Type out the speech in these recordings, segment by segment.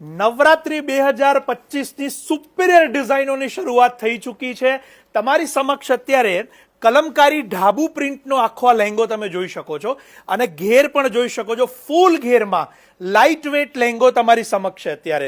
Navratri 2025ની superior ડિઝાઇનોની શરૂઆત થઈ ચૂકી છે। તમારી સમક્ષ અત્યારે કલમકારી ઢાબુ પ્રિન્ટનો આખો લહેંગો તમે જોઈ શકો છો અને ઘેર પણ જોઈ શકો છો। ફૂલ ઘેરમાં લાઇટ વેટ લહેંગો તમારી સમક્ષ છે। અત્યારે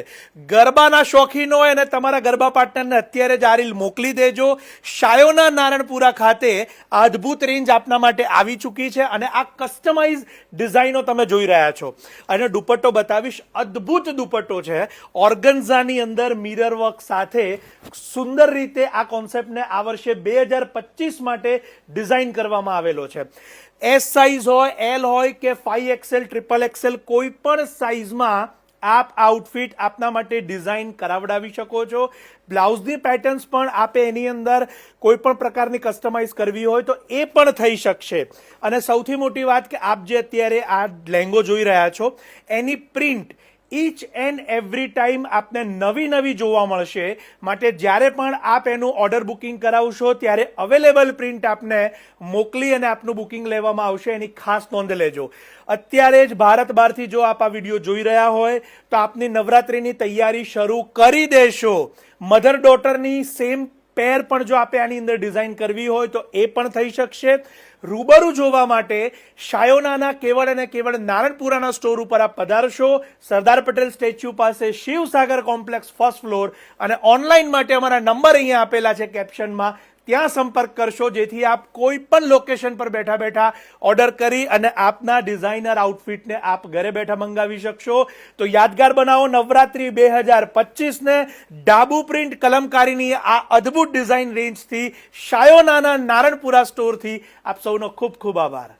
ગરબાના શોખીન હોય અને તમારા ગરબા પાર્ટનરને અત્યારે જ આ રીલ મોકલી દેજો। શાયોના નારણપુરા ખાતે આ અદ્ભુત રેન્જ આપના માટે આવી ચૂકી છે અને આ કસ્ટમાઇઝ ડિઝાઇનો તમે જોઈ રહ્યા છો। અને દુપટ્ટો બતાવીશ, અદ્ભુત દુપટ્ટો છે। ઓર્ગન્ઝાની અંદર મિરર વર્ક સાથે સુંદર રીતે આ કોન્સેપ્ટને આ વર્ષે 2025 માટે ડિઝાઇન કરવામાં આવેલો છે। એસ સાઇઝ હોય, એલ હોય કે 5XL, ટ્રિપલ XL, કોઈ પણ સાઇઝમાં આપ આઉટફિટ આપના માટે ડિઝાઇન કરાવડાવી શકો છો। બ્લાઉઝની પેટર્ન્સ પણ આપે એની અંદર કોઈ પણ પ્રકારની કસ્ટમાઇઝ કરવી હોય તો એ પણ થઈ શકશે। અને સૌથી મોટી વાત કે આપ જે અત્યારે આ લહેંગો જોઈ રહ્યા છો એની print each and every time આપને નવી નવી જોવા મળશે। માટે જ્યારે પણ આપ એનું ઓર્ડર બુકિંગ કરાવશો ત્યારે અવેલેબલ પ્રિન્ટ આપને મોકલી અને આપનું બુકિંગ લેવામાં આવશે, એની ખાસ નોંધ લેજો। અત્યારે જ ભારત બહારથી જો આપ આ વિડીયો જોઈ રહ્યા હોય તો આપની નવરાત્રિની તૈયારી શરૂ કરી દેશો। મધર ડોટરની સેમ પેર પણ જો આપે આની અંદર ડિઝાઇન કરવી હોય તો એ પણ થઈ શકશે। રૂબરૂ જોવા માટે શાયોનાના કેવળ અને કેવળ નારણપુરાના સ્ટોર ઉપર આપ પધારશો। સરદાર પટેલ સ્ટેચ્યુ પાસે શિવસાગર કોમ્પ્લેક્સ ફર્સ્ટ ફ્લોર। અને ઓનલાઈન માટે અમારા નંબર અહીંયા આપેલા છે કેપ્શનમાં, ત્યાં સંપર્ક કરશો જેથી આપ કોઈ પણ લોકેશન પર બેઠા બેઠા ઓર્ડર કરી અને આપના ડિઝાઇનર આઉટફિટને આપ ઘરે બેઠા મંગાવી શકશો। તો યાદગાર બનાવો નવરાત્રી 2025ને ડાબુ પ્રિન્ટ કલમકારીની આ અદ્ભુત ડિઝાઇન રેન્જથી શાયોનાના નારણપુરા સ્ટોરથી। આપ સૌનો ખૂબ ખૂબ આભાર।